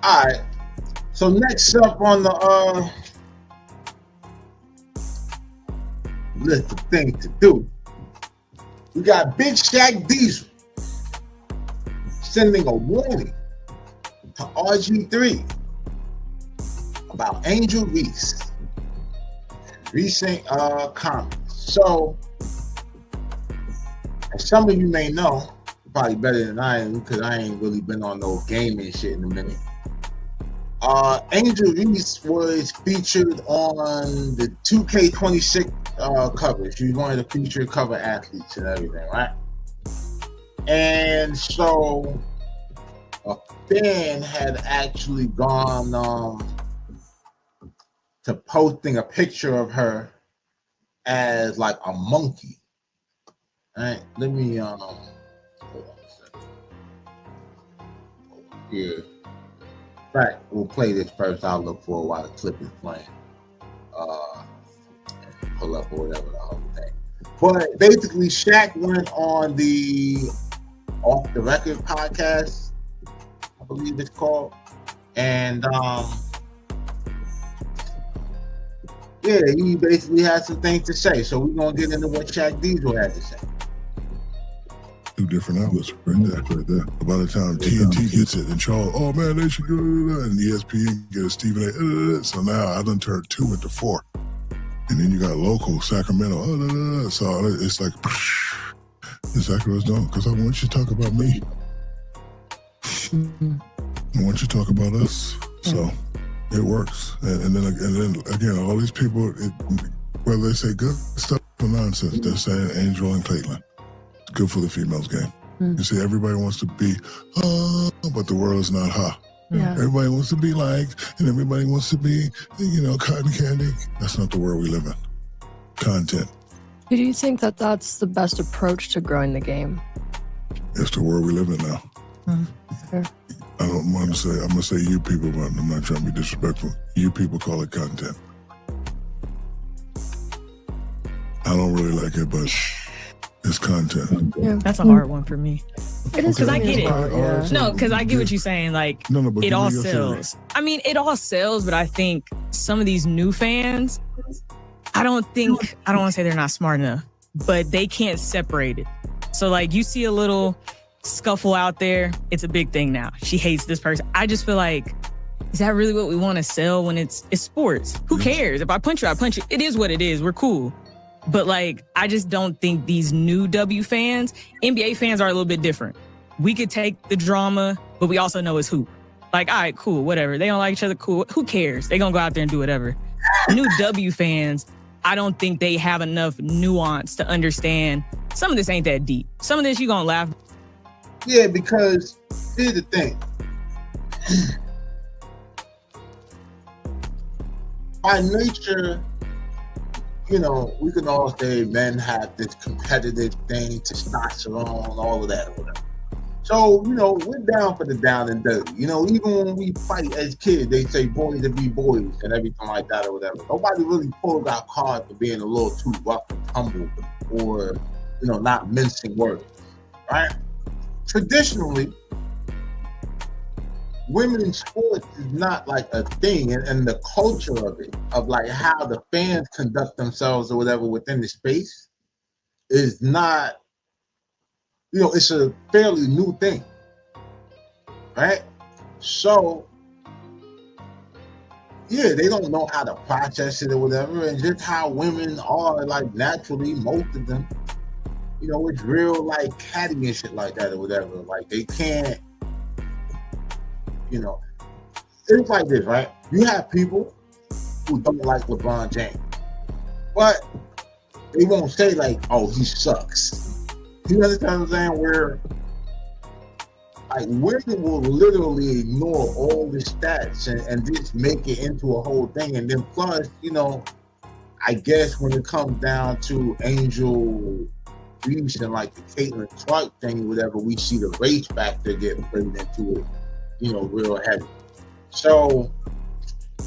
All right. So next up on the list of things to do, we got Big Shaq Diesel sending a warning to Rgii about Angel Reese and recent comments. So, as some of you may know, probably better than I am because I ain't really been on no gaming shit in a minute. Angel Reese was featured on the 2K26 cover. She was one of the featured cover athletes and everything, right? And so a fan had actually gone to posting a picture of her as like a monkey. All right, let me hold on a second. Yeah. Right, we'll play this first. I'll look for while the clip is playing. Pull up or whatever the whole thing. But basically, Shaq went on the Off the Record podcast, I believe it's called, and yeah, he basically had some things to say. So we're gonna get into what Shaq Diesel had to say. Two different outlets right there. By the time TNT gets it and Charles, oh man, they should go, and ESPN get a Stephen A. So now I done turned 2 into 4. And then you got local, Sacramento, so it's like, exactly what it's doing, because I want you to talk about me. I want you to talk about us. So it works. And then again, all these people, whether they say good stuff or nonsense, they're saying Angel and Caitlin. Good for the females game. You see, everybody wants to be, but the world is not Yeah. Everybody wants to be liked, and everybody wants to be, cotton candy. That's not the world we live in. Content. Do you think that that's the best approach to growing the game? It's the world we live in now. Fair. I don't want to say, I'm going to say you people, but I'm not trying to be disrespectful. You people call it content. I don't really like it, but it's content. Yeah. That's a hard one for me. It is Because I get it. Yeah. No, because I get what you're saying. Like, but it all give me your sells. I mean, it all sells, but I think some of these new fans, I don't want to say they're not smart enough, but they can't separate it. So, like, you see a little scuffle out there, it's a big thing now. She hates this person. I just feel like, is that really what we want to sell when it's sports? Who cares? If I punch you, I punch you. It is what it is. We're cool. But, like, I just don't think these new W fans, NBA fans are a little bit different. We could take the drama, but we also know it's hoop. Like, all right, cool, whatever. They don't like each other, cool. Who cares? They gonna go out there and do whatever. New W fans, I don't think they have enough nuance to understand some of this ain't that deep. Some of this you gonna laugh. Yeah, because here's the thing. By nature, we can all say men have this competitive thing, testosterone, all of that or whatever. So, we're down for the down and dirty. Even when we fight as kids, they say boys to be boys and everything like that or whatever. Nobody really pulls our card for being a little too rough and tumble or, not mincing words, right? Traditionally, women in sports is not like a thing, and the culture of it, of like how the fans conduct themselves or whatever within the space is not, it's a fairly new thing, right? So, yeah, they don't know how to process it or whatever, and just how women are, like, naturally, most of them, it's real, like, catty and shit like that or whatever. Like, they can't, it's like this, right? You have people who don't like LeBron James, but they won't say, like, oh, he sucks. You understand what I'm saying? Where, like, women will literally ignore all the stats and just make it into a whole thing. And then plus, I guess when it comes down to Angel Reese and like the Caitlin Clark thing, whatever, we see the race factor getting put into it, real heavy. So,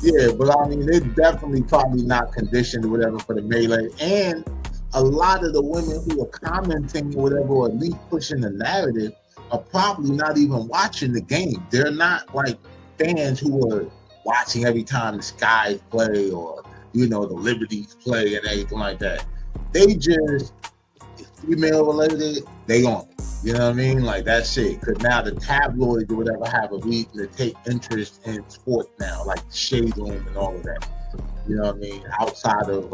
yeah, but I mean, they're definitely probably not conditioned or whatever for the melee. And a lot of the women who are commenting or whatever, or at least pushing the narrative, are probably not even watching the game. They're not like fans who were watching every time the Skies play or, you know, the Liberties play and everything like that, they just, female related, they on it. You know what I mean? Like, that's it. Because now the tabloids or whatever have a reason to take interest in sports now, like the Shade Room and all of that. You know what I mean? Outside of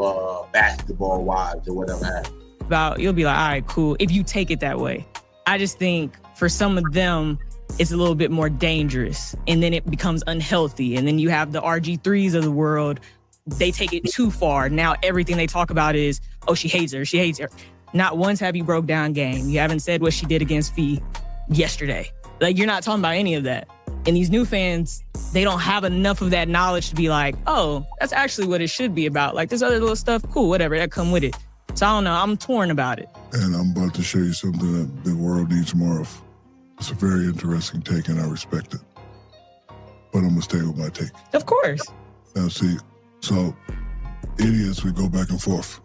Basketball Wives or whatever. You'll be like, all right, cool, if you take it that way. I just think for some of them, it's a little bit more dangerous, and then it becomes unhealthy. And then you have the Rgii of the world. They take it too far. Now everything they talk about is, oh, she hates her. She hates her. Not once have you broke down game. You haven't said what she did against Fee yesterday. Like, you're not talking about any of that. And these new fans, they don't have enough of that knowledge to be like, oh, that's actually what it should be about. Like, this other little stuff, cool, whatever, that come with it. So I don't know, I'm torn about it. And I'm about to show you something that the world needs more of. It's a very interesting take, and I respect it. But I'm gonna stay with my take. Of course. Now see, so idiots, we go back and forth.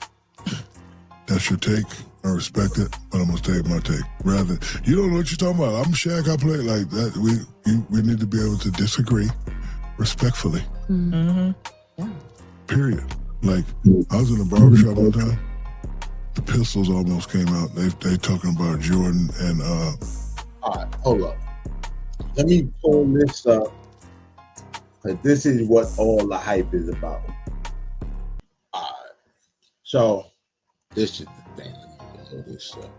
That's your take. I respect it, but I'm gonna stay with my take. Rather, you don't know what you're talking about. I'm Shaq. I play like that. We need to be able to disagree respectfully. Mm-hmm. Yeah. Period. Like, I was in a barbershop one time. The Pistols almost came out. They talking about Jordan and. All right, hold up. Let me pull this up, because this is what all the hype is about. All right. So, this is the thing. Let me pull this up.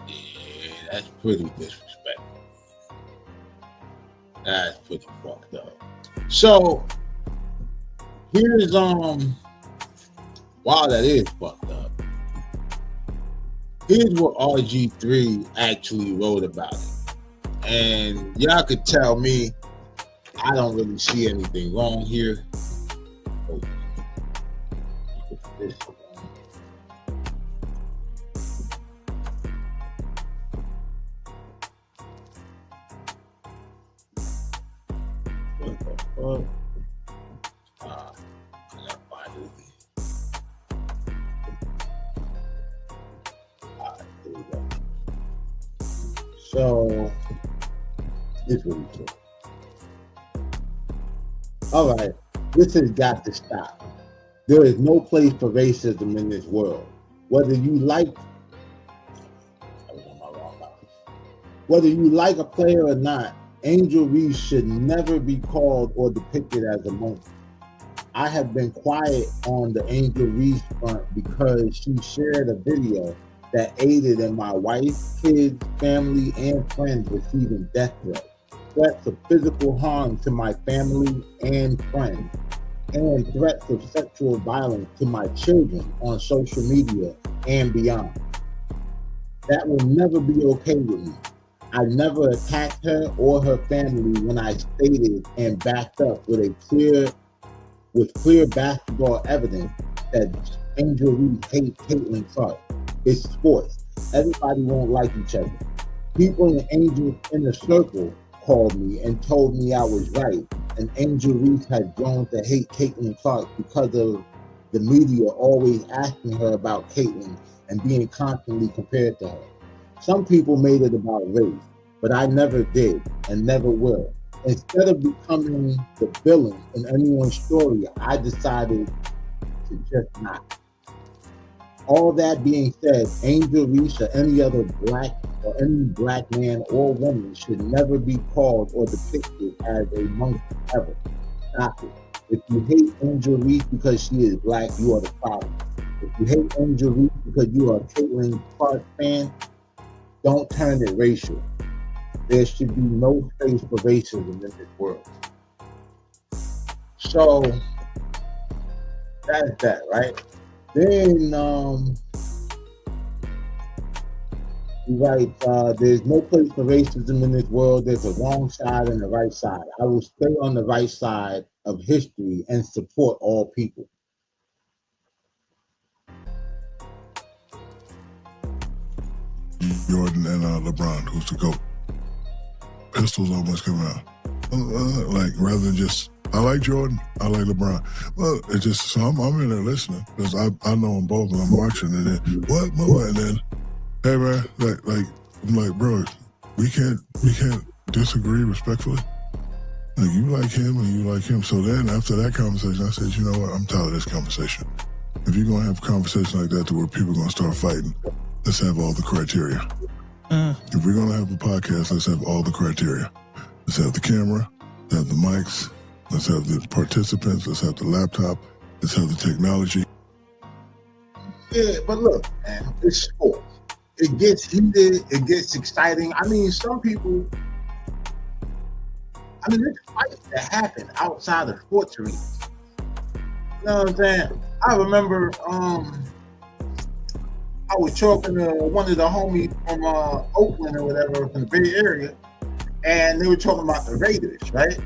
Yeah, that's pretty disrespectful. That's pretty fucked up. So, here's, wow, that is fucked up. Here's what Rgii actually wrote about it. And y'all could tell me I don't really see anything wrong here. So, it's really true. All right, this has got to stop. There is no place for racism in this world. Whether you like a player or not, Angel Reese should never be called or depicted as a monkey. I have been quiet on the Angel Reese front because she shared a video that aided in my wife, kids, family, and friends receiving death threats of physical harm to my family and friends, and threats of sexual violence to my children on social media and beyond. That will never be okay with me. I never attacked her or her family when I stated and backed up with clear basketball evidence that Angel Reese hates Caitlin Clark. It's sports. Everybody won't like each other. People in the Angel inner circle called me and told me I was right. And Angel Reese had grown to hate Caitlin Clark because of the media always asking her about Caitlin and being constantly compared to her. Some people made it about race, but I never did and never will. Instead of becoming the villain in anyone's story, I decided to just not. All that being said, Angel Reese or any other black man or woman should never be called or depicted as a monkey ever. Stop it. If you hate Angel Reese because she is black, you are the problem. If you hate Angel Reese because you are a Caitlin Clark fan, don't turn it racial. There should be no space for racism in this world. So that's that, right? Then there's no place for racism in this world. There's a wrong side and a right side. I will stay on the right side of history and support all people. Jordan and LeBron, who's the GOAT? Pistols almost coming out. Like, rather than just, I like Jordan, I like LeBron. Well, it's just, so I'm in there listening, because I know them both, and I'm watching, and then, what? And then, hey man, like, I'm like, bro, we can't disagree respectfully. Like, you like him and you like him. So then after that conversation, I said, you know what? I'm tired of this conversation. If you're going to have a conversation like that to where people are going to start fighting, let's have all the criteria. If we're going to have a podcast, let's have all the criteria. Let's have the camera, let's have the mics, let's have the participants, let's have the laptop, let's have the technology. Yeah, but look, man, it's sports. It gets heated, it gets exciting. I mean, some people, there's fights that happen outside of sports arenas. You know what I'm saying? I remember I was talking to one of the homies from Oakland or whatever, from the Bay Area, and they were talking about the Raiders, right?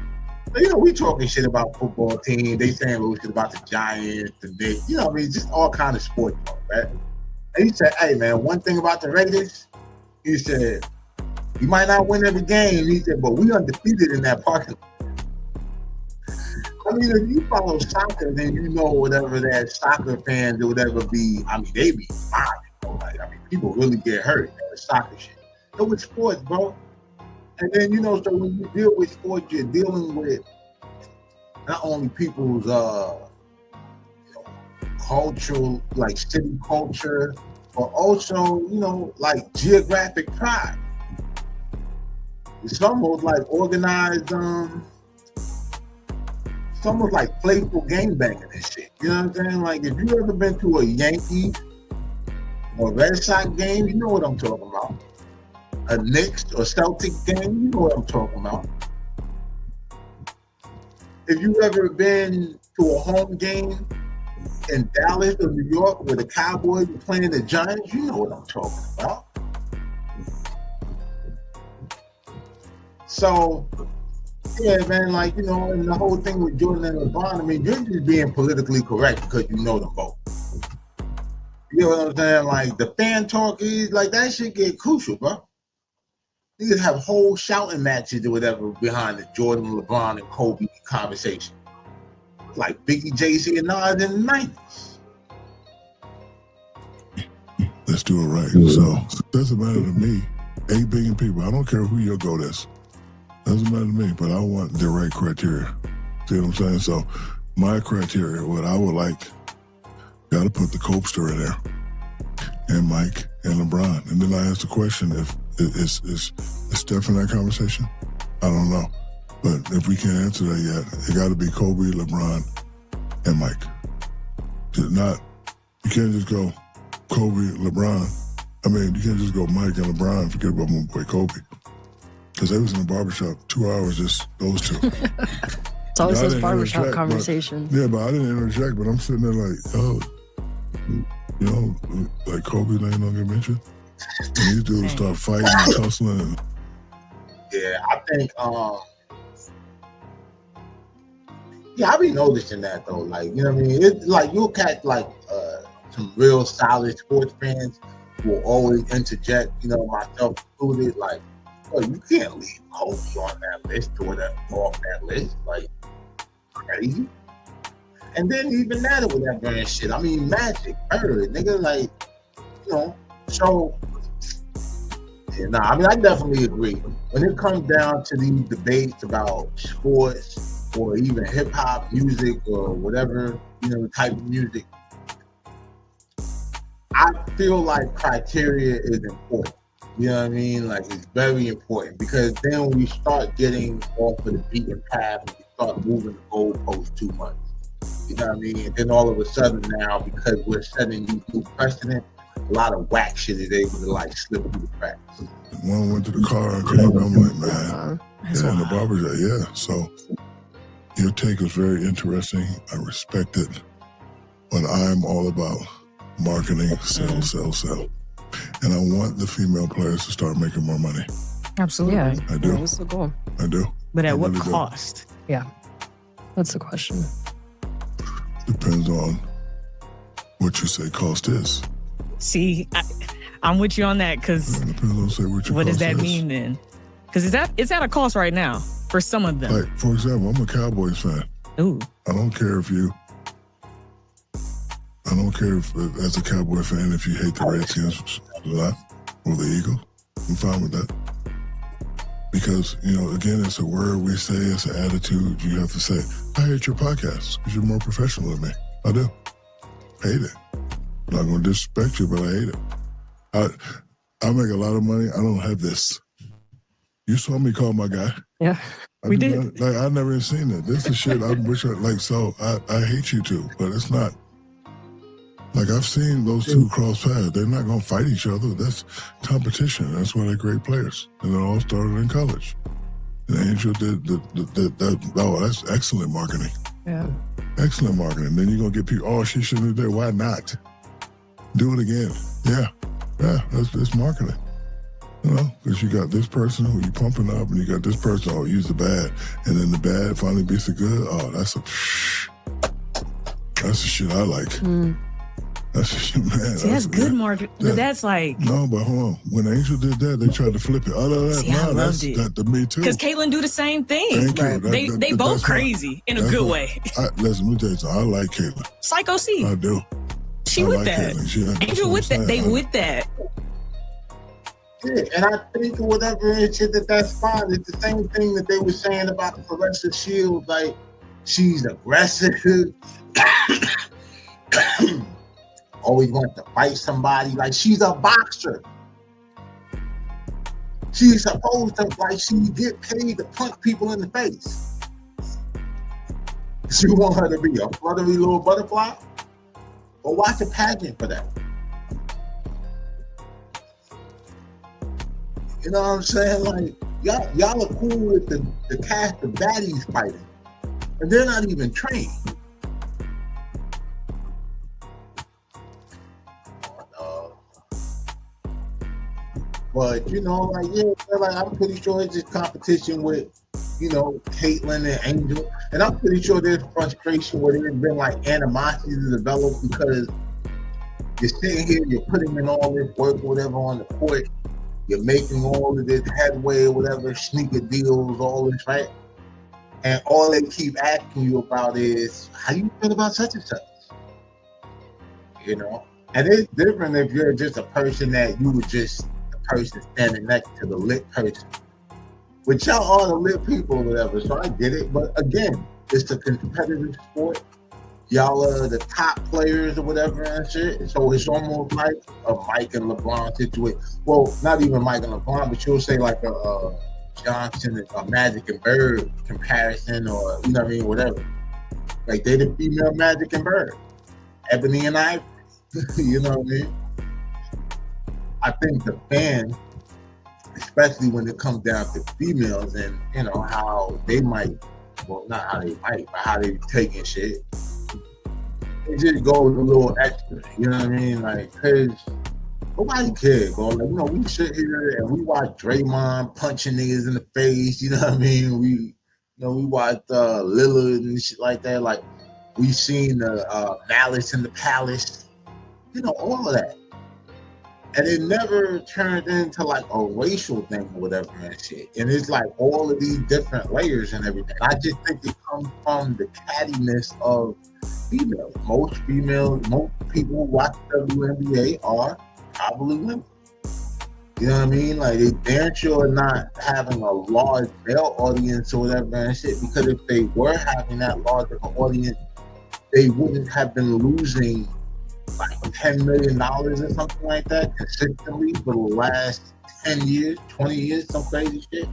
So, you know, we talking shit about football team. They saying little shit about the Giants, the Knicks, you know what I mean? Just all kind of sports talk, right? And he said, hey, man, one thing about the Raiders, he said, you might not win every game. He said, but we undefeated in that parking lot. I mean, if you follow soccer, then you know whatever that soccer fans or whatever be, I mean, they be fine. You know? Like, I mean, people really get hurt in the soccer shit. So with sports, bro. And then, you know, so when you deal with sports, you're dealing with not only people's, cultural, like city culture, but also, you know, like geographic pride. It's almost like organized, it's almost like playful gang banging and shit. You know what I'm saying? Like, if you ever been to a Yankees or Red Sox game, you know what I'm talking about. A Knicks or Celtic game, you know what I'm talking about. If you ever been to a home game in Dallas or New York where the Cowboys were playing the Giants, you know what I'm talking about. So, yeah, man, like, you know, and the whole thing with Jordan and LeBron, I mean, you're just being politically correct because you know them both. You know what I'm saying? Like, the fan talk is, like, that shit get crucial, bro. You could have whole shouting matches or whatever behind the Jordan, LeBron, and Kobe conversation. Like Biggie, Jay-Z, and Nas in the 90s. Let's do it right. So, doesn't matter to me. 8 billion people. I don't care who your goat is. Doesn't matter to me, but I want the right criteria. See what I'm saying? So, my criteria, what I would like, got to put the Copester in there, and Mike and LeBron. And then I ask the question, if is Steph in that conversation? I don't know. But if we can't answer that yet, it got to be Kobe, LeBron, and Mike. You can't just go Kobe, LeBron. I mean, you can't just go Mike and LeBron and forget about my boy Kobe. Because they was in the barbershop 2 hours, just those two. It's always those barbershop conversations. Yeah, but I didn't interject, but I'm sitting there like, oh, you know, like Kobe ain't gonna get mentioned. And these dudes start fighting and tussling. Yeah, I think, I be noticing that though. Like, you know what I mean? It's like you'll catch like some real solid sports fans who will always interject, you know, myself included, like, oh, you can't leave Kobe on that list or whatever, off that list. Like, crazy. And then even that or whatever and shit. I mean, Magic, Bird, nigga, like, you know, so, yeah, I mean, I definitely agree. When it comes down to these debates about sports or even hip-hop music or whatever, you know, type of music, I feel like criteria is important. You know what I mean? Like, it's very important because then we start getting off of the beaten path and we start moving the goalposts too much. You know what I mean? And then all of a sudden now, because we're setting these new precedent, a lot of whack shit is able to like slip through the cracks. One went to the car and came back. I'm like, man, yeah, in the barbershop, yeah. So your take was very interesting. I respect it, but I'm all about marketing, sell. And I want the female players to start making more money. Absolutely. Yeah, I do. That's the goal. I do. But at what really cost? Yeah. That's the question. Depends on what you say cost is. See, I'm with you on that because what does that mean then? Because it's at a cost right now for some of them. Like, for example, I'm a Cowboys fan. Ooh. I don't care if, as a Cowboy fan, if you hate the Redskins a lot or the Eagles. I'm fine with that. Because, again, it's a word we say, it's an attitude. You have to say, I hate your podcast because you're more professional than me. I do. Hate it. I'm not going to disrespect you, but I hate it. I make a lot of money. I don't have this. You saw me call my guy. Yeah, we did. I never even seen it. This is shit I wish I hate you too, but it's not. Like, I've seen those two cross paths. They're not going to fight each other. That's competition. That's why they're great players. And it all started in college. And Angel did that's excellent marketing. Yeah. Excellent marketing. Then you're going to get people, oh, she shouldn't have done it. Why not? Do it again. Yeah, that's marketing. Because you got this person who you pumping up, and you got this person, oh, use the bad. And then the bad finally beats the good. Oh, that's the shit I like. That's the shit, man. See, that's good marketing. But that's like... No, but hold on. When Angel did that, they tried to flip it. Other than that, see, I loved it. That to me too. Because Caitlyn do the same thing. Thank you. They both crazy in a good way. Listen, let me tell you something. I like Caitlyn. Psycho C. I do. She with that. Angel with that. They with that. Yeah, and I think whatever it is that's fine. It's the same thing that they were saying about Clarissa Shields. Like, she's aggressive. Always wants to fight somebody. Like, she's a boxer. She's supposed to, like, she get paid to punch people in the face. You want her to be a fluttery little butterfly? Or watch a pageant for that. You know what I'm saying? Like, y'all are cool with the cast of baddies fighting. And they're not even trained. But, I'm pretty sure it's just competition with, Caitlyn and Angel. And I'm pretty sure there's frustration where there's been, animosity to develop because you're sitting here, you're putting in all this work or whatever on the court. You're making all of this headway or whatever, sneaker deals, all this, right? And all they keep asking you about is, how do you feel about such and such? And it's different if you're just a person that you were just person standing next to the lit person. But y'all are the lit people or whatever, so I get it. But again, it's a competitive sport. Y'all are the top players or whatever and shit. So it's almost like a Mike and LeBron situation. Well, not even Mike and LeBron, but you'll say like a Johnson, a Magic and Bird comparison, or whatever. Like they the female Magic and Bird, Ebony and Ivory. You know what I mean? I think the fan, especially when it comes down to females and, how they might, well, not how they might, but how they taking shit, it just goes a little extra, you know what I mean? Like, because nobody cares, bro. Like, we sit here and we watch Draymond punching niggas in the face, you know what I mean? We watch Lillard and shit like that. Like, we seen the Malice in the Palace, all of that. And it never turned into like a racial thing or whatever and shit. And it's like all of these different layers and everything. I just think it comes from the cattiness of females. Most people who watch WNBA are probably women. You know what I mean? Like, they damn sure not having a large male audience or whatever and shit. Because if they were having that large of an audience, they wouldn't have been losing like $10 million or something like that consistently for the last 10 years, 20 years, some crazy shit.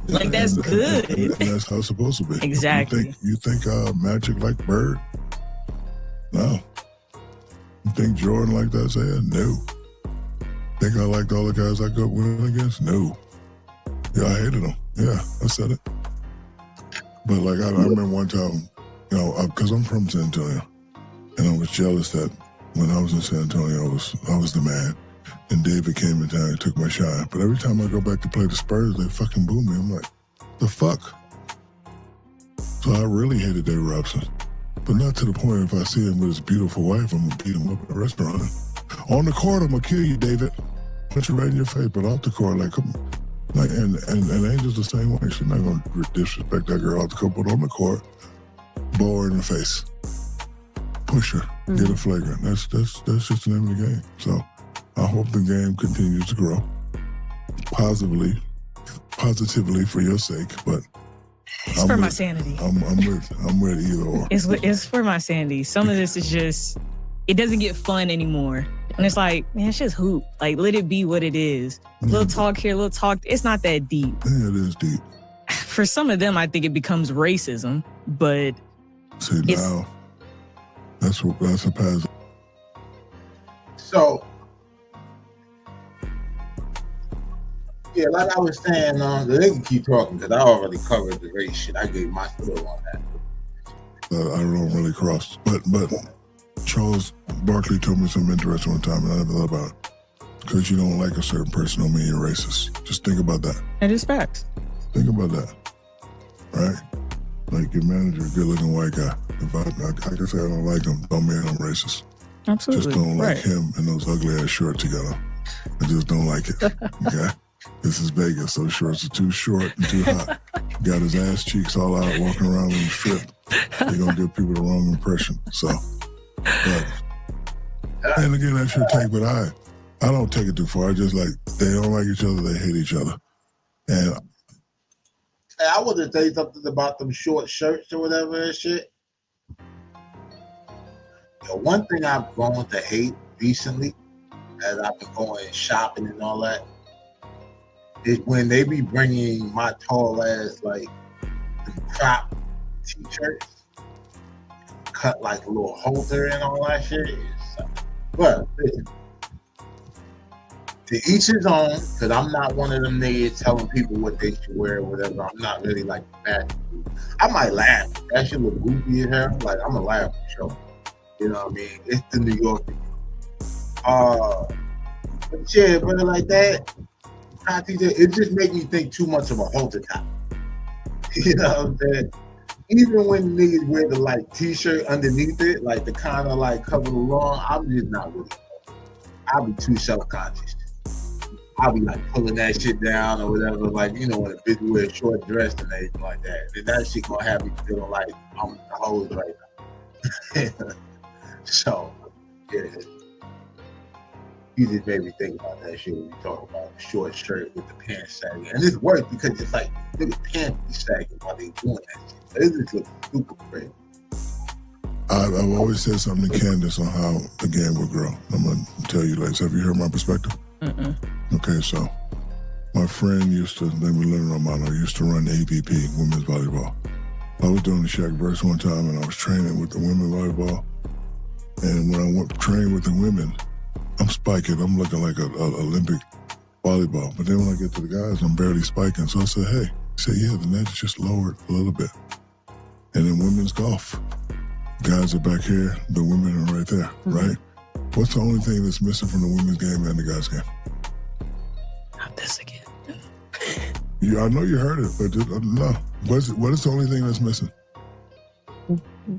Like, that's good. And that's how it's supposed to be. Exactly. You think Magic like Bird? No. You think Jordan like that? No. Think I liked all the guys I could win against? No. Yeah, I hated them. Yeah, I said it. But like, I remember one time, because I'm from San Antonio. And I was jealous that when I was in San Antonio, I was the man. And David came in town and took my shine. But every time I go back to play the Spurs, they fucking boo me. I'm like, the fuck? So I really hated David Robinson. But not to the point if I see him with his beautiful wife, I'm going to beat him up in a restaurant. On the court, I'm going to kill you, David. Punch you right in your face. But off the court, like, come on. Like, and Angel's the same way. She's not going to disrespect that girl off the court, but on the court, blow her in the face. Push her, get a flagrant. That's just the name of the game. So I hope the game continues to grow positively positively for your sake, but It's for my sanity. I'm with either or. It's for my sanity. Some of this is just, it doesn't get fun anymore. And it's like, man, it's just hoop. Like, let it be what it is. Little talk here, little talk. It's not that deep. Yeah, it is deep. For some of them, I think it becomes racism, but see now, that's a pass. So, yeah, like I was saying, they can keep talking because I already covered the race shit. I gave my spill on that. I don't really cross, but Charles Barkley told me something interesting one time, and I never thought about it. Because you don't like a certain person don't mean you're racist. Just think about that. It is facts. Think about that, right? Like your manager, a good-looking white guy. If I can say I don't like him, don't mean I'm racist. Absolutely. Just don't like him and those ugly-ass shorts together. I just don't like it, okay? This is Vegas. Those shorts are too short and too hot. Got his ass cheeks all out, walking around with him stripped. They're going to give people the wrong impression. So, but, and again, that's your take, but I don't take it too far. I just like, they don't like each other, they hate each other. And hey, I want to say something about them short shirts or whatever and shit. The one thing I've grown to hate recently, as I've been going shopping and all that, is when they be bringing my tall ass, like, crop t-shirts, cut like a little halter and all that shit. But listen, to each his own, because I'm not one of them niggas telling people what they should wear or whatever. I'm not really like that. I might laugh. That shit look goofy in here. Like, I'm going to laugh for sure. You know what I mean? It's the New York. But yeah, brother, like that, it just make me think too much of a halter top. You know what I'm saying? Even when niggas wear the like t-shirt underneath it, like the kind of like cover the lawn, I'm just not with it. I'll be too self-conscious. I'll be like pulling that shit down or whatever, like, you know, when a bitch wear a short dress and everything like that. Then that shit gonna have me feeling like I'm the hose right now. So, yeah. You just made me think about that shit when you talk about the short shirt with the pants sagging. And it's worse because it's like, nigga, pants be sagging while they doing that shit. It just looks super crazy. I've always said something to Candace on how the game would grow. I'm going to tell you, like, have you heard my perspective? Okay, so my friend used to, name was Leonard Romano, used to run AVP, women's volleyball. I was doing the Shaq verse one time and I was training with the women volleyball. And when I went train with the women, I'm spiking. I'm looking like an Olympic volleyball. But then when I get to the guys, I'm barely spiking. So I said, hey. He said, yeah, the net's just lowered a little bit. And then women's golf. Guys are back here, the women are right there, right? What's the only thing that's missing from the women's game and the guys' game? Not this again. Yeah, I know you heard it, but no. What is the only thing that's missing?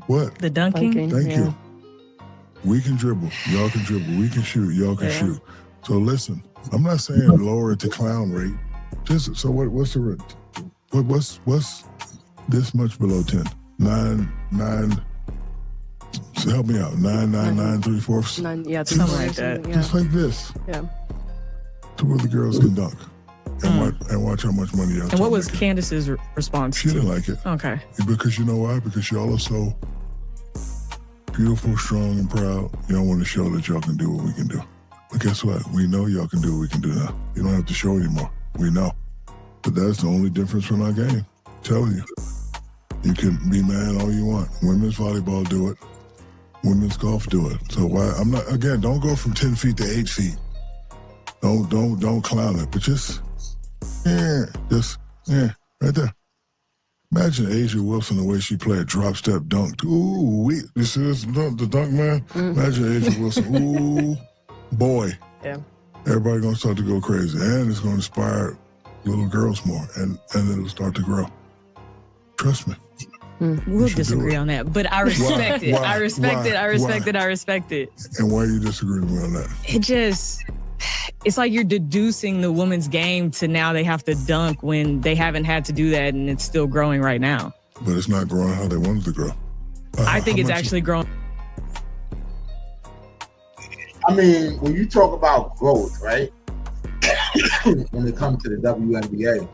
What? The dunking. Thank you. We can dribble, y'all can dribble. We can shoot, y'all can shoot. So listen, I'm not saying lower it to clown rate. Just so what's the rate? What's this much below 10? 9. So help me out. 9 3/4. 9, yeah, something like that. Yeah. Just like this. Yeah. To where the girls can dunk. And watch how much money y'all. And what was Candace's response? She didn't like it. Okay. Because you know why? Because y'all are so beautiful, strong, and proud. Y'all want to show that y'all can do what we can do. But guess what? We know y'all can do what we can do now. You don't have to show anymore. We know. But that's the only difference from our game. I'm telling you. You can be mad all you want. Women's volleyball do it. Women's golf do it. So why? I'm not, again, don't go from 10 feet to 8 feet. Don't clown it. But just right there. Imagine Asia Wilson, the way she played drop step dunk. Ooh, this is the dunk man. Imagine Asia Wilson. Ooh, boy. Yeah. Everybody gonna start to go crazy, and it's gonna inspire little girls more, and it'll start to grow. Trust me. We'll disagree on that, but I respect it. I respect it. And why are you disagreeing with me on that? It's like you're deducing the women's game to now they have to dunk when they haven't had to do that and it's still growing right now. But it's not growing how they wanted to grow. I think it's actually growing. I mean, when you talk about growth, right? When it comes to the WNBA,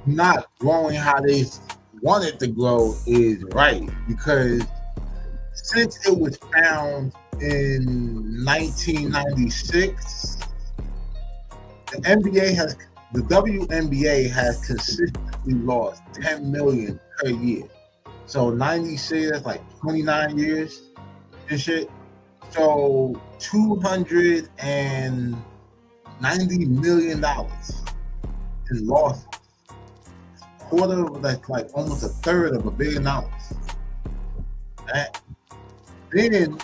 not growing how they want it to grow is right, because since it was found in 1996, the WNBA has consistently lost 10 million per year. So 96, that's like 29 years and shit. So $290 million in losses. Quarter of, like almost a third of $1 billion. Right? Then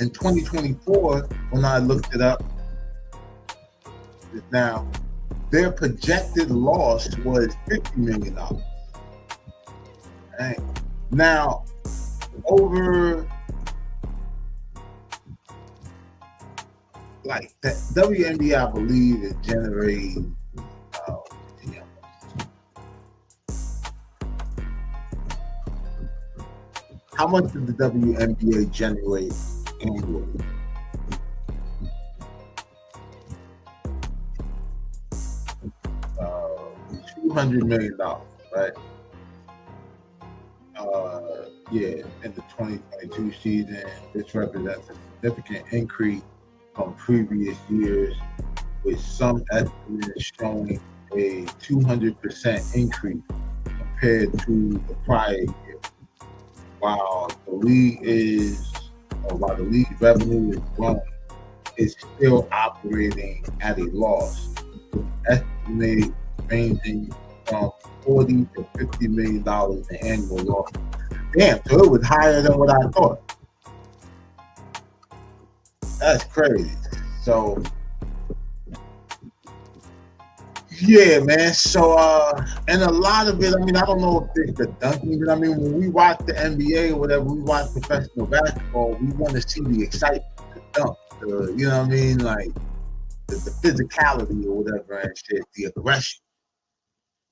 in 2024, when I looked it up, now their projected loss was $50 million. Right? Now, over like that WNBA, I believe it generates how much did the WNBA generate annually? $200 million, right? Yeah, in the 2022 season, this represents a significant increase from previous years, with some estimates showing a 200% increase compared to the prior year. While the league's revenue is growing, it's still operating at a loss, with estimates ranging from $40 to $50 million in annual loss. Damn, so it was higher than what I thought. That's crazy. So, yeah, man. So, and a lot of it, I mean, I don't know if it's the dunking, but I mean, when we watch the NBA or whatever, we watch professional basketball, we want to see the excitement, the dunk, you know what I mean? Like, the physicality or whatever and shit, the aggression.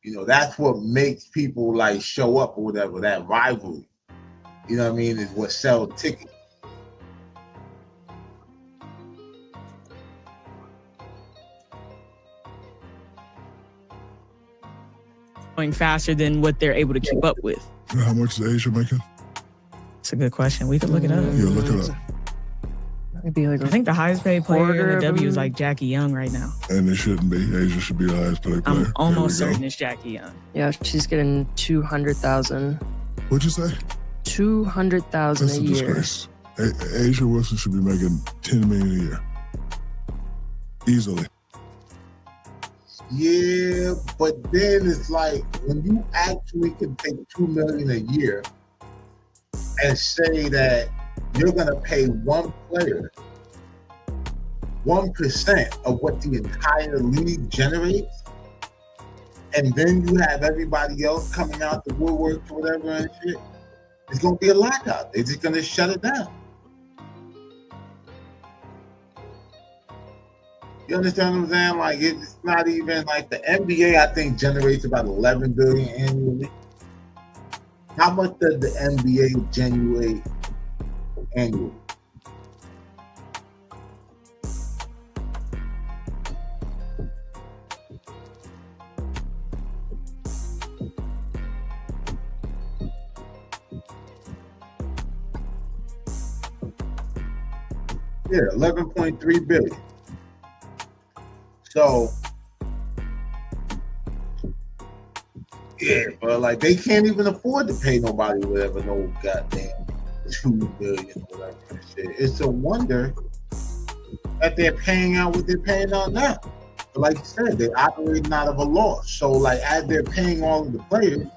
You know, that's what makes people like show up or whatever, that rivalry. You know what I mean? Is what sells tickets. Going faster than what they're able to keep up with. How much is Asia making? It's a good question. We could look it up. Yeah, look it up. Maybe like I think the highest paid player in the W is like Jackie Young right now. And it shouldn't be. Asia should be the highest paid player. I'm almost certain it's Jackie Young. Yeah, she's getting 200,000. What'd you say? 200,000 That's a a year. disgrace. Asia Wilson should be making $10 million a year. Easily. Yeah, but then it's like when you actually can take $2 million a year and say that you're gonna pay one player 1% of what the entire league generates, and then you have everybody else coming out the woodwork or whatever and shit, it's gonna be a lockout. They're just gonna shut it down. You understand what I'm saying? Like, it's not even like the NBA, I think, generates about $11 billion annually. How much does the NBA generate annually? Yeah, 11.3 billion. So, yeah, but like they can't even afford to pay nobody whatever, no goddamn $2 billion or whatever and shit. It's a wonder that they're paying out what they're paying out now. But like you said, they're operating out of a loss. So like as they're paying all of the players,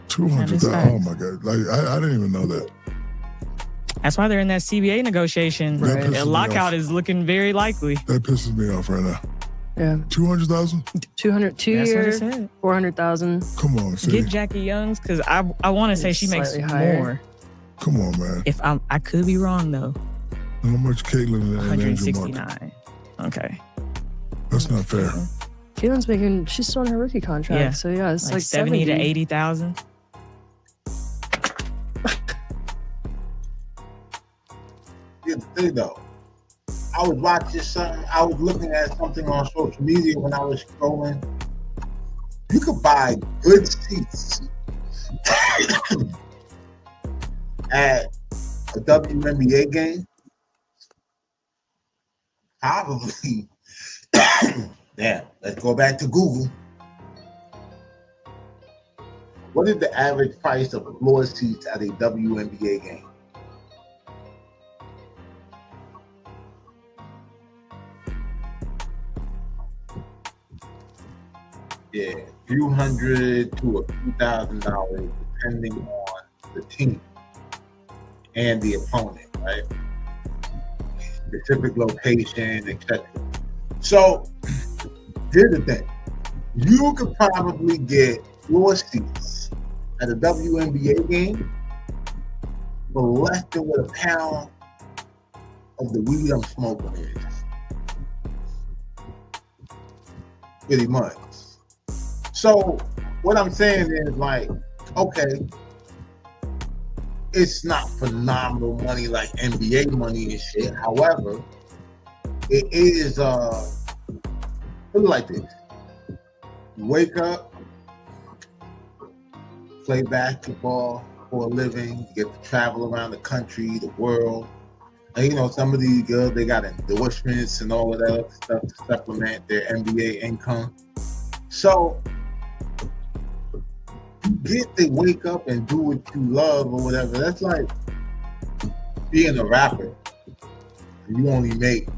$200,000. Oh my God! Like I didn't even know that. That's why they're in that CBA negotiation. Right. A lockout is looking very likely. That pisses me off right now. Yeah. 200,000. 202 years. 400,000. Come on, see. Get Jackie Young's because I want to say she makes higher. more. Come on, man. If I could be wrong though. How much Caitlin and Angel Mark? 169. Okay. That's not fair. Caitlin's making. She's still on her rookie contract. Yeah. So yeah, it's like 70 to 80,000. say though, I was watching something. I was looking at something on social media when I was scrolling. You could buy good seats at a WNBA game. Probably. Damn. Let's go back to Google. What is the average price of floor seats at a WNBA game? Yeah, a few $100 to a few $1,000 depending on the team and the opponent, right? Specific location, etc. So here's the thing. You could probably get floor seats at a WNBA game for less than what a pound of the weed I'm smoking is. Pretty much. So what I'm saying is like, okay, it's not phenomenal money like NBA money and shit. However, it is put it like this. You wake up, play basketball for a living, you get to travel around the country, the world. And you know, some of these girls, they got endorsements and all of that other stuff to supplement their NBA income. So you get to wake up and do what you love or whatever. That's like being a rapper. You only make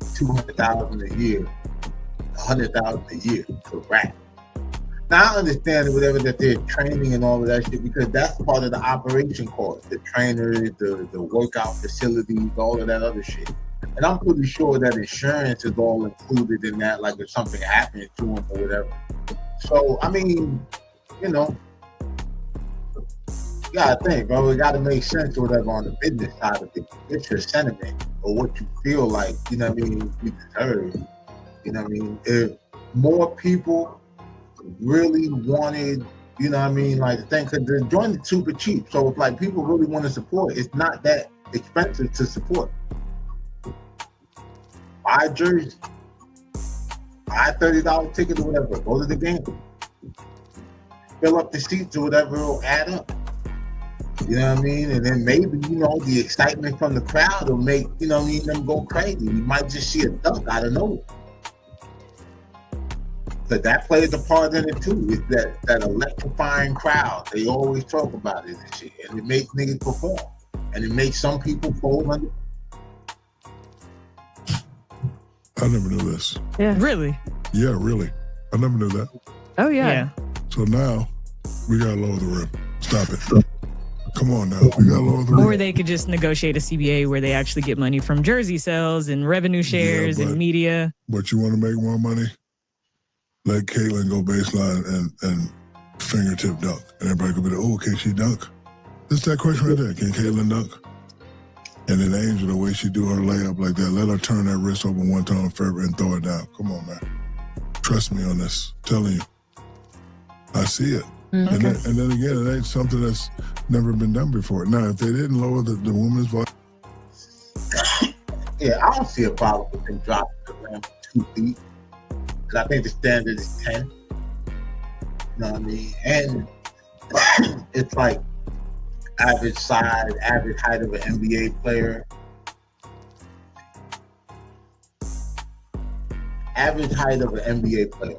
$200,000 a year, $100,000 a year to rap. Now I understand whatever that they're training and all of that shit because that's part of the operation cost, the trainers, the workout facilities, all of that other shit. And I'm pretty sure that insurance is all included in that, like if something happens to them or whatever. So I mean, you know, you gotta think, bro. It gotta make sense or whatever on the business side of it. It's your sentiment or what you feel like, you know what I mean, you deserve. You know what I mean? If more people really wanted, you know what I mean, like the thing, because the joint is super cheap. So if like people really want to support, it's not that expensive to support. Buy a jersey, buy a $30 ticket or whatever, go to the game. Fill up the seats or whatever, it'll add up. You know what I mean? And then maybe, you know, the excitement from the crowd will make, you know what I mean, them go crazy. You might just see a dunk out of nowhere. But that plays a part in it too. It's that electrifying crowd. They always talk about it and shit. And it makes niggas perform. And it makes some people fold under. I never knew this. Yeah. Really? Yeah, really. I never knew that. Oh, yeah. So now we gotta lower the rim. Stop it. Come on now. We gotta lower the rim. Or they could just negotiate a CBA where they actually get money from jersey sales and revenue shares and media. But you want to make more money? Let Caitlin go baseline and fingertip dunk. And everybody could be like, oh, can she dunk? It's that question right there. Can Caitlin dunk? And then Angel, the way she do her layup like that, let her turn that wrist over one time and throw it down. Come on, man. Trust me on this. I'm telling you. I see it. Okay. And then again, it ain't something that's never been done before. Now, if they didn't lower the women's volume. Yeah, I don't see a problem with them dropping the rim 2 feet. Because I think the standard is 10. You know what I mean? And it's like average size, average height of an NBA player. Average height of an NBA player.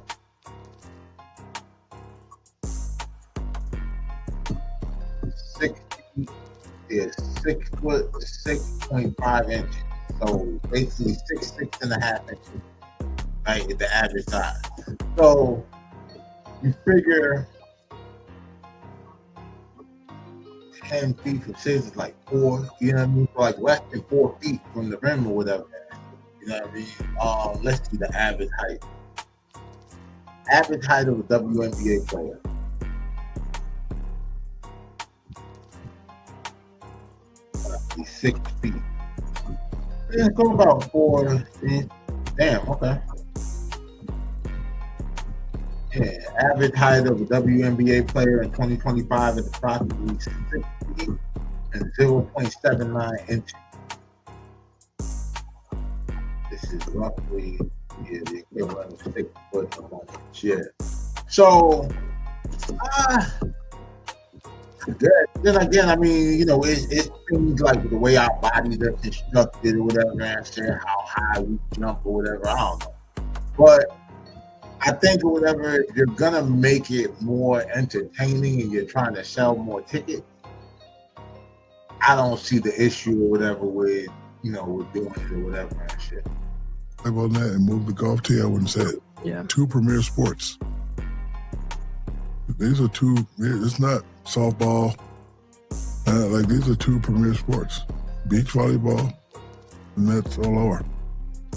Is 6 foot 6.5 inches. So basically 6.5 inches, right, at the average size. So you figure 10 feet from 6 is like 4, you know what I mean? So like less than 4 feet from the rim or whatever. You know what I mean? Let's see the average height. Average height of a WNBA player. 6 feet. Yeah, go about 4 feet. Damn, okay. Yeah, average height of a WNBA player in 2025 is approximately 6 feet and 0.79 inches. weeks is roughly the equivalent of 6 foot a month. Yeah. So, then again, I mean, you know, it seems like the way our bodies are constructed or whatever, and shit, how high we jump or whatever, I don't know. But I think or whatever, if you're gonna make it more entertaining and you're trying to sell more tickets, I don't see the issue or whatever with, you know, with doing it or whatever and shit. Like on that and move the golf tee, I wouldn't say it. Yeah. 2 premier sports. These are 2, it's not softball. Like these are 2 premier sports. Beach volleyball, and that's all over.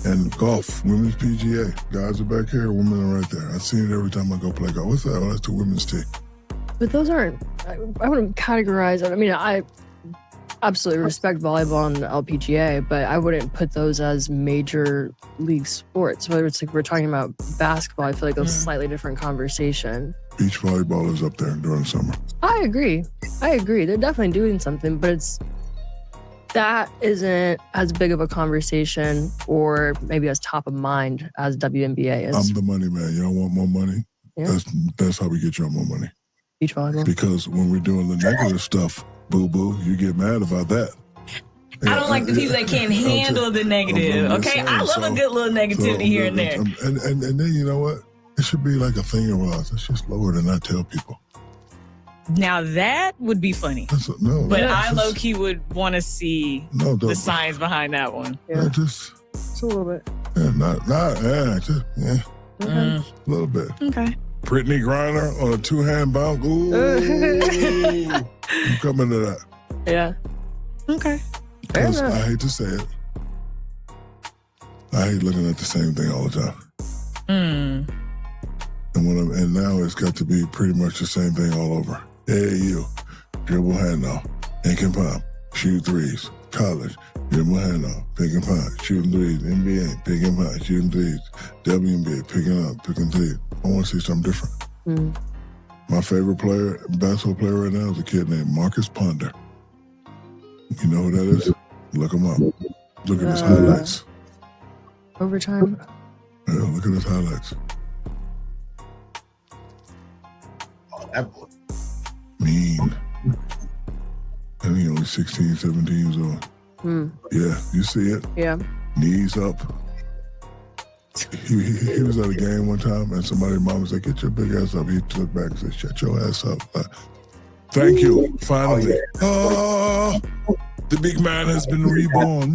And golf, women's PGA. Guys are back here, women are right there. I see it every time I go play golf. What's that? Oh, that's the women's team. But those aren't, I wouldn't categorize it. I mean, I absolutely respect volleyball and the LPGA, but I wouldn't put those as major league sports. Whether it's like we're talking about basketball, I feel like it's a slightly different conversation. Beach volleyball is up there during the summer. I agree. They're definitely doing something, but that isn't as big of a conversation or maybe as top of mind as WNBA is. I'm the money man. You don't want more money? Yeah. That's how we get you more money. Beach volleyball. Because when we're doing the negative stuff, boo-boo, you get mad about that. I don't like the people that can't handle the negative. Okay, I love a good little negativity here and there. And then you know what? It should be like a thing of us. Let's just lower it and not tell people. Now that would be funny. But I low key would want to see the science behind that one. Yeah, just a little bit. Yeah, a little bit. Okay. Brittany Griner on a 2-hand bounce. Ooh, I'm coming to that. Yeah. Okay. Because I hate to say it, I hate looking at the same thing all the time. And now it's got to be pretty much the same thing all over. AAU, dribble handoff, ink and pop, shoot threes. College, dribble handoff, pick and pop, shooting threes. NBA, pick and pop, shooting threes. WNBA, picking up, picking threes. I want to see something different. My favorite player, basketball player right now is a kid named Marcus Ponder. You know who that is? Look him up. Look at his highlights. Overtime? Yeah, look at his highlights. Oh, that boy. Mean. I think only 16, 17 years old. Yeah, you see it? Yeah. Knees up. He was at a game one time and somebody's mom was like, get your big ass up. He took back and said, shut your ass up. Thank you, finally. The big man has been reborn.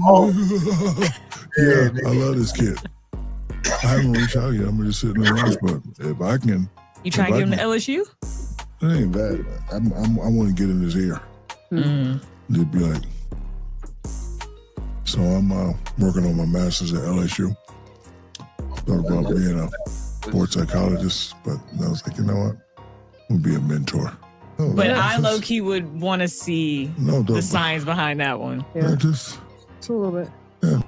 Yeah, I love this kid. I haven't reached out yet. I'm just sitting and watch, but if I can. You trying to get him to LSU? It ain't bad. I want to get in his ear. Just be like, so I'm working on my master's at LSU. Thought about being a sports psychologist, but I was like, you know what? I'll be a mentor. But I low key would want to see the science behind that one. Yeah, just a little bit. Yeah,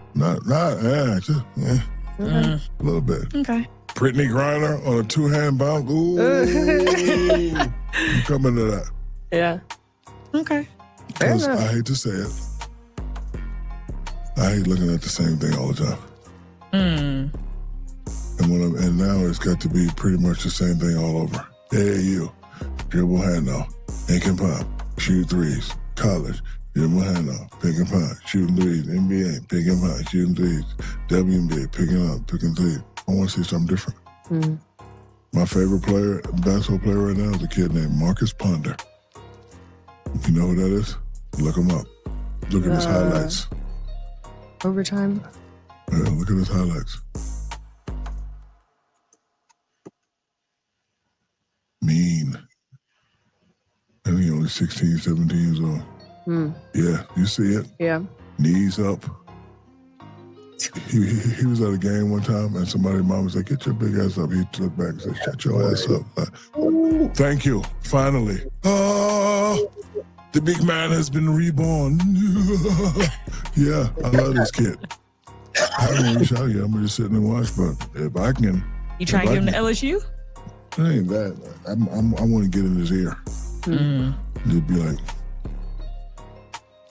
a little bit. Okay. Brittany Griner on a 2-hand bounce. Ooh, I'm coming to that. Yeah. Okay. Because I hate to say it, I hate looking at the same thing all the time. And now it's got to be pretty much the same thing all over. AAU, dribble handoff, ink and pop, shoot threes. College, dribble handoff, pick and pop, shooting threes. NBA, pick and pop, shooting threes. WNBA, picking up, picking threes. I want to see something different. My favorite player, basketball player right now is a kid named Marcus Ponder. You know who that is? Look him up. Look at his highlights. Overtime? Yeah, look at his highlights. Mean. I think only 16, 17 years old. Yeah, you see it? Yeah. Knees up. He was at a game one time and somebody's mom was like, get your big ass up. He took back and said, shut your ass up. Thank you, finally. The big man has been reborn. Yeah, I love this kid. I haven't reached out yet. I'm just sitting and watch, but if I can. You trying to get him to LSU? It ain't that. I want to get in his ear. Just be like,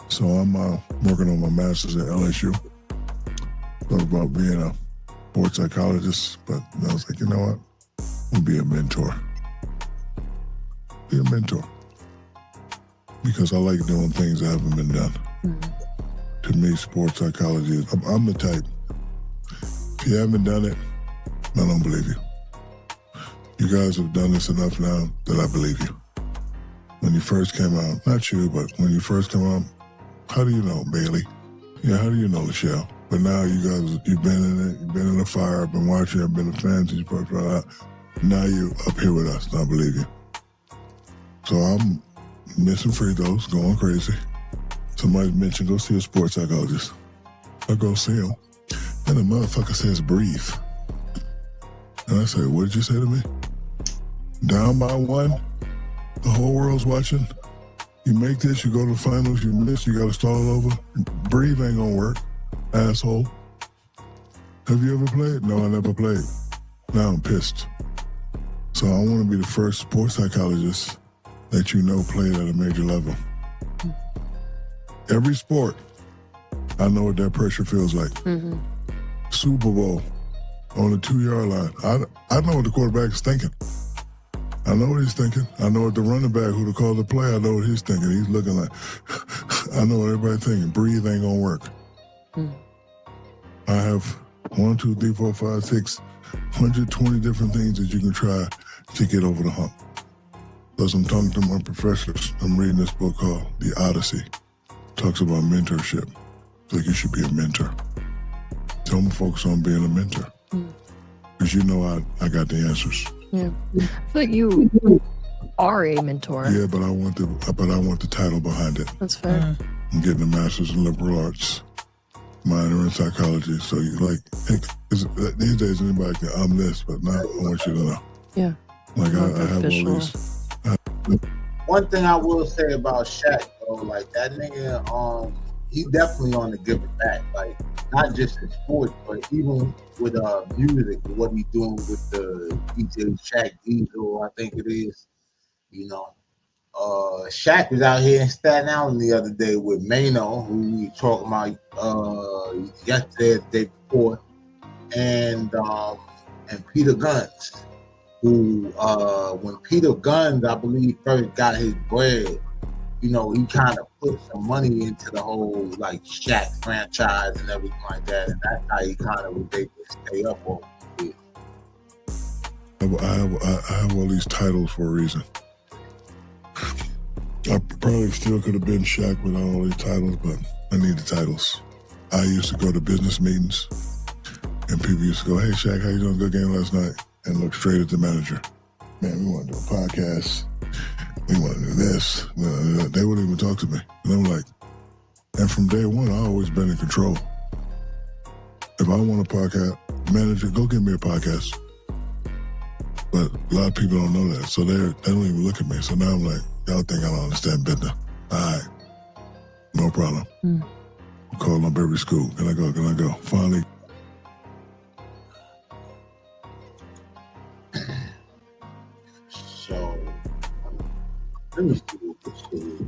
so I'm working on my master's at LSU. thought about being a sports psychologist, but I was like, you know what? I'll be a mentor. Be a mentor. Because I like doing things that haven't been done. To me, sports psychology is, I'm the type, if you haven't done it, I don't believe you. You guys have done this enough now that I believe you. When you first came out, not you, but when you first came out, how do you know, Bailey? Yeah, how do you know, Michelle? But now you guys, you've been in it, you've been in the fire, I've been watching, I've been a fan since you first brought it out. Now you up here with us, and I believe you. So I'm missing free throws, going crazy. Somebody mentioned, go see a sports psychologist. I go see him, and the motherfucker says, breathe. And I say, what did you say to me? Down by one, the whole world's watching. You make this, you go to the finals, you miss, you gotta start all over. Breathe ain't gonna work, asshole. Have you ever played? No, I never played. Now I'm pissed. So I wanna be the first sports psychologist that you know played at a major level. Every sport, I know what that pressure feels like. Super Bowl, on the 2-yard line. I know what the quarterback is thinking. I know what he's thinking. I know what the running back who to call the play, I know what he's thinking. He's looking like, I know what everybody's thinking. Breathe ain't gonna work. I have 1, 2, 3, 4, 5, 6, 120 different things that you can try to get over the hump. Plus, I'm talking to my professors. I'm reading this book called The Odyssey. Talks about mentorship. It's like you should be a mentor. So I'm focused on being a mentor. Because you know I got the answers. Yeah. I feel like you are a mentor. Yeah, but I want the title behind it. That's fair. I'm getting a master's in liberal arts, minor in psychology. So you like, these days anybody can, I'm this, but now I want you to know. Yeah. Like I have all these. One thing I will say about Shaq, though, like that nigga, he definitely on the give it back. Like not just in sports, but even with music, what he doing with the DJ Shaq Diesel, I think it is. You know, Shaq was out here in Staten Island the other day with Mano, who we talking about yesterday, the day before, and Peter Guns, who when Peter Guns, I believe, first got his bread, you know, he kind of put some money into the whole like Shaq franchise and everything like that, and that's how he kind of was able to stay up on it. I have all these titles for a reason. I probably still could have been Shaq without all these titles, but I need the titles. I used to go to business meetings, and people used to go, "Hey Shaq, how you doing? Good game last night?" And look straight at the manager. Man, we want to do a podcast. We want to do this. They wouldn't even talk to me. And I'm like, and from day one, I always been in control. If I want a podcast, manager, go get me a podcast. But a lot of people don't know that, so they don't even look at me. So now I'm like, y'all think I don't understand business? All right, no problem. Call up every school. Can I go? Can I go? Finally. So let me see what this is.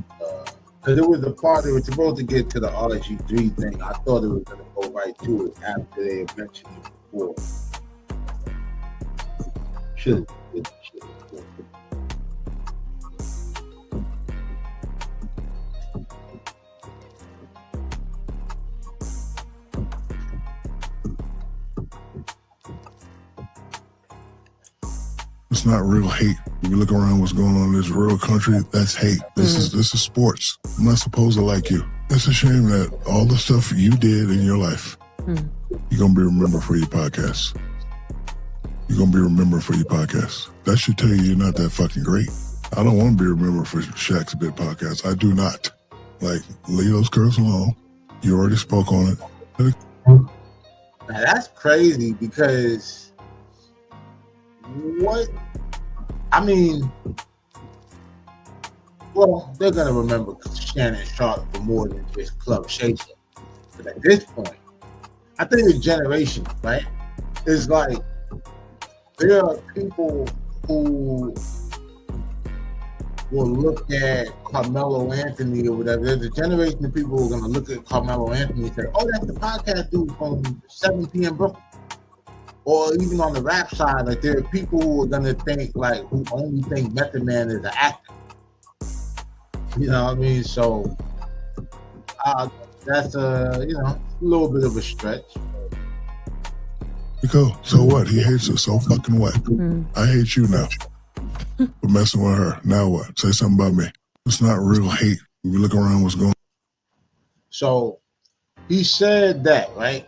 Because it was a part, it was supposed to get to the Rgii thing. I thought it was going to go right to it after they had mentioned it before. Should. It's not real hate. If you look around what's going on in this real country, that's hate. This is sports. I'm not supposed to like you. It's a shame that all the stuff you did in your life, you're going to be remembered for your podcast. You're going to be remembered for your podcast. That should tell you you're not that fucking great. I don't want to be remembered for Shaq's Bit podcast. I do not. Like, leave those girls alone. You already spoke on it. Now that's crazy because what? I mean, well, they're going to remember Shannon Sharp for more than just Club Shaker. But at this point, I think the generation, right? It's like there are people who will look at Carmelo Anthony or whatever. There's a generation of people who are going to look at Carmelo Anthony and say, oh, that's the podcast dude from 7 p.m. Brooklyn. Or even on the rap side, like there are people who are going to think, like, who only think Method Man is an actor. You know what I mean? So that's a little bit of a stretch. Because so what? He hates her. So fucking what? I hate you now for messing with her. Now what? Say something about me. It's not real hate. If you look around, what's going on? So he said that, right?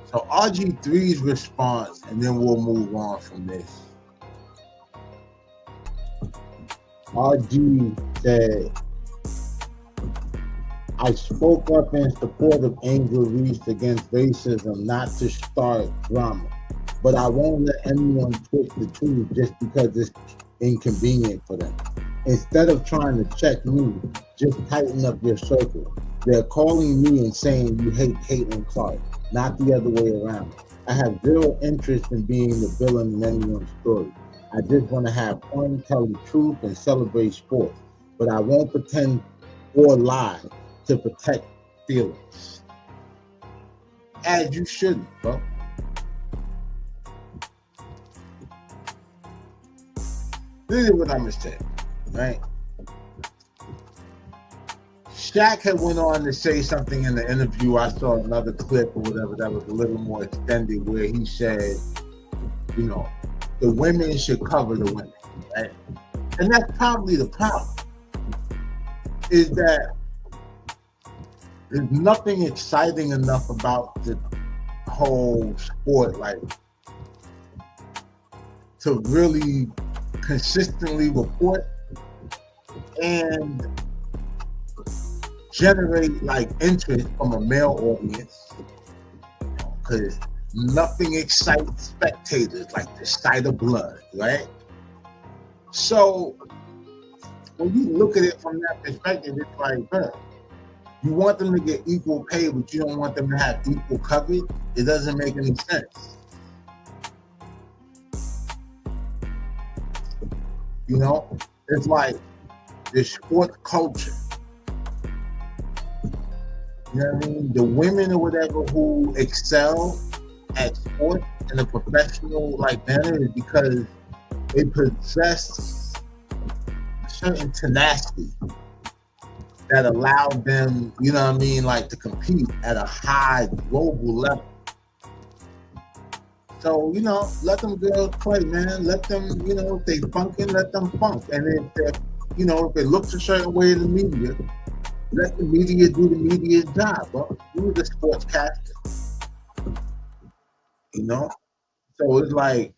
So Rgii3's response, and then we'll move on from this. Rgii said, I spoke up in support of Angel Reese against racism, not to start drama. But I won't let anyone twist the truth just because it's inconvenient for them. Instead of trying to check me, just tighten up your circle. They're calling me and saying you hate Caitlin Clark, not the other way around. I have zero interest in being the villain in anyone's story. I just want to have fun, tell the truth, and celebrate sports. But I won't pretend or lie to protect feelings. As you shouldn't, bro. This is what I'm gonna say, right? Shaq had went on to say something in the interview. I saw another clip or whatever that was a little more extended where he said, the women should cover the women, right? And that's probably the problem, is that there's nothing exciting enough about the whole sport, like, to really consistently report and generate like interest from a male audience, because nothing excites spectators like the sight of blood, right? So when you look at it from that perspective, it's like, you want them to get equal pay, but you don't want them to have equal coverage. It doesn't make any sense. It's like the sports culture. You know what I mean? The women or whatever who excel at sports in a professional manner is because they possess a certain tenacity that allowed them, to compete at a high global level. So, let them girls play, man. Let them, if they funkin', let them funk. And if it looks a certain way in the media, let the media do the media's job, bro. You the sportscaster. So it's like,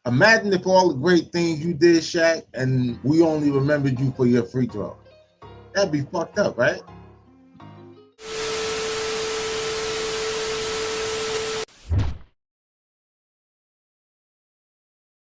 imagine if all the great things you did, Shaq, and we only remembered you for your free throw. That'd be fucked up, right?